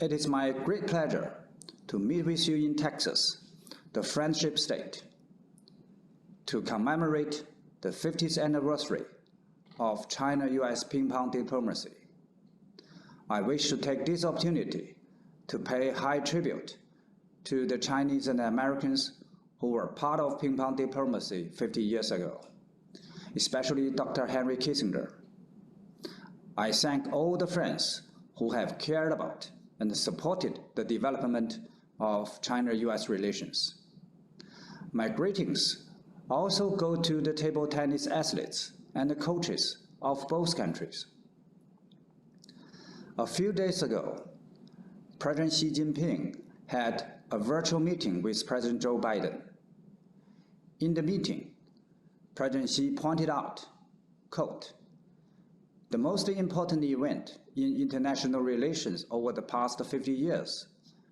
It is my great pleasure to meet with you in Texas, the friendship state, to commemorate the 50th anniversary of China-US ping-pong diplomacy. I wish to take this opportunity to pay high tribute to the Chinese and Americans who were part of ping-pong diplomacy 50 years ago, especially Dr. Henry Kissinger. I thank all the friends who have cared about and supported the development of China-US relations. My greetings also go to the table tennis athletes and the coaches of both countries. A few days ago, President Xi Jinping had a virtual meeting with President Joe Biden. In the meeting, President Xi pointed out, quote, "The most important event in international relations over the past 50 years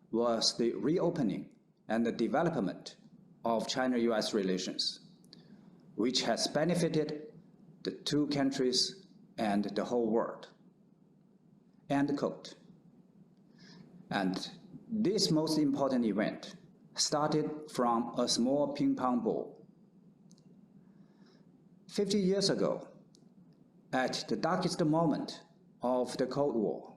was the reopening and the development of China-US relations, which has benefited the two countries and the whole world." End quote. And this most important event started from a small ping-pong ball. 50 years ago, at the darkest moment of the Cold War,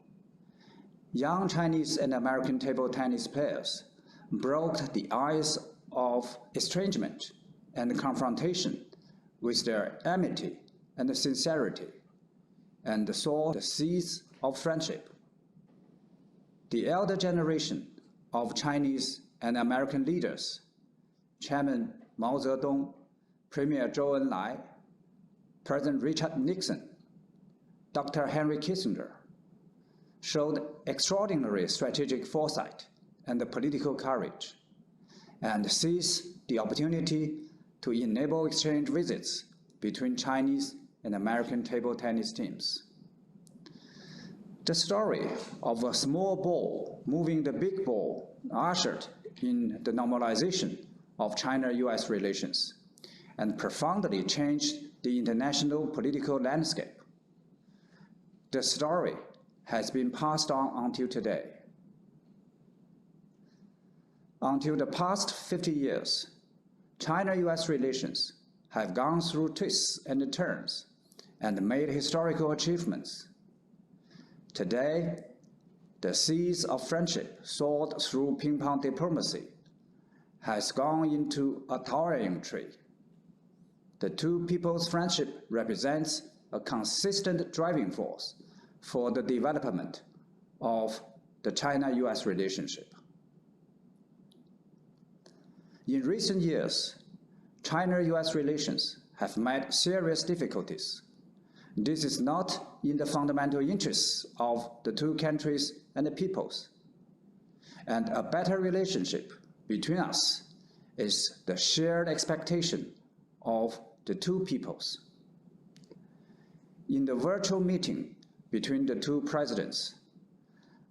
young Chinese and American table tennis players broke the ice of estrangement and confrontation with their amity and sincerity, and sowed the seeds of friendship. The elder generation of Chinese and American leaders, Chairman Mao Zedong, Premier Zhou Enlai, President Richard Nixon, Dr. Henry Kissinger, showed extraordinary strategic foresight and political courage, and seized the opportunity to enable exchange visits between Chinese and American table tennis teams. The story of a small ball moving the big ball ushered in the normalization of China-US relations and profoundly changed the international political landscape. The story has been passed on until today. Until the past 50 years, China-US relations have gone through twists and turns and made historical achievements. Today, the seeds of friendship sowed through ping-pong diplomacy has gone into a towering tree. The two people's friendship represents a consistent driving force for the development of the China-US relationship. In recent years, China-US relations have met serious difficulties. This is not in the fundamental interests of the two countries and the peoples. And a better relationship between us is the shared expectation of the two peoples. In the virtual meeting between the two presidents,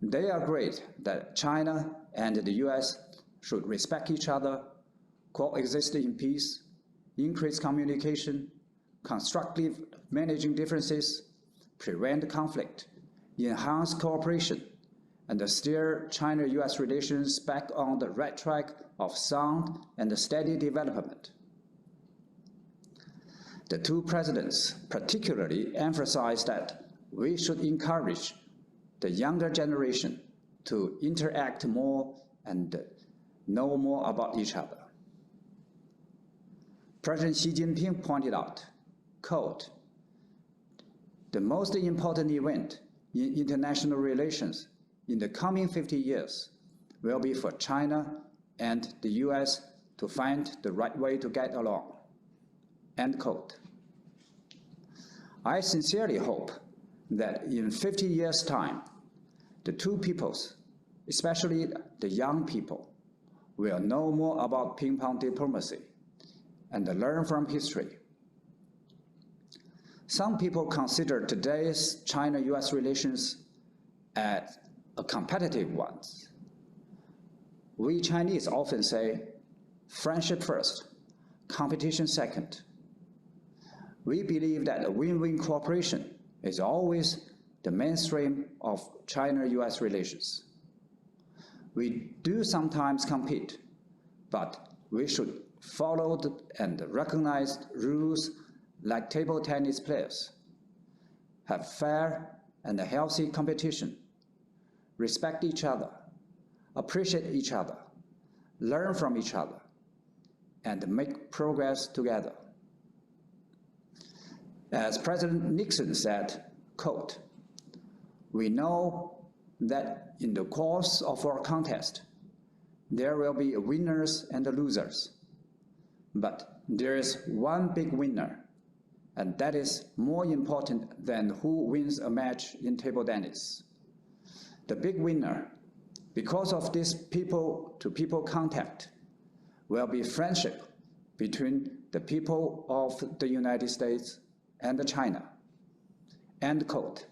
they agreed that China and the US should respect each other, coexist in peace, increase communication, constructive managing differences, prevent conflict, enhance cooperation, and steer China-US relations back on the right track of sound and steady development. The two presidents particularly emphasized that we should encourage the younger generation to interact more and know more about each other. President Xi Jinping pointed out, quote, "The most important event in international relations in the coming 50 years will be for China and the US to find the right way to get along." End quote. I sincerely hope that in 50 years' time, the two peoples, especially the young people, will know more about ping-pong diplomacy and learn from history. Some people consider today's China-US relations as a competitive ones. We Chinese often say, friendship first, competition second. We believe that win-win cooperation is always the mainstream of China-US relations. We do sometimes compete, but we should follow and recognize rules like table tennis players. Have fair and healthy competition. Respect each other, appreciate each other, learn from each other, and make progress together. As President Nixon said, quote, "We know that in the course of our contest, there will be winners and losers. But there is one big winner, and that is more important than who wins a match in table tennis. The big winner, because of this people-to-people contact, will be friendship between the people of the United States and China." End quote.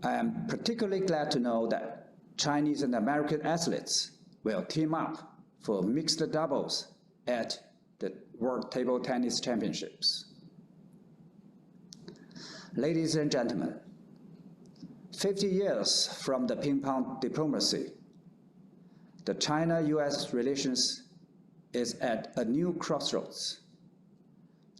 I am particularly glad to know that Chinese and American athletes will team up for mixed doubles at the World Table Tennis Championships. Ladies and gentlemen, 50 years from the Ping-Pong Diplomacy, the China-US relations is at a new crossroads.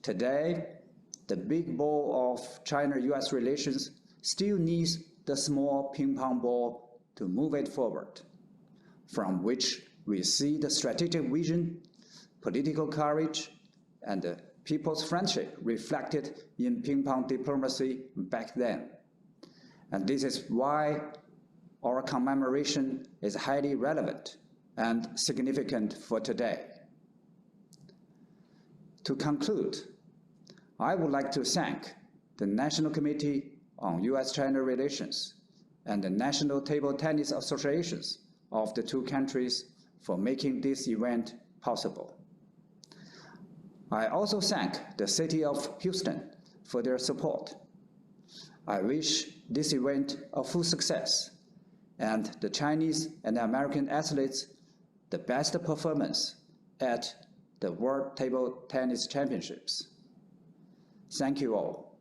Today, the big ball of China-US relations still needs the small ping-pong ball to move it forward, from which we see the strategic vision, political courage, and the people's friendship reflected in ping-pong diplomacy back then. And this is why our commemoration is highly relevant and significant for today. To conclude, I would like to thank the National Committee on US-China Relations and the National Table Tennis Associations of the two countries for making this event possible. I also thank the City of Houston for their support. I wish this event a full success and the Chinese and American athletes the best performance at the World Table Tennis Championships. Thank you all.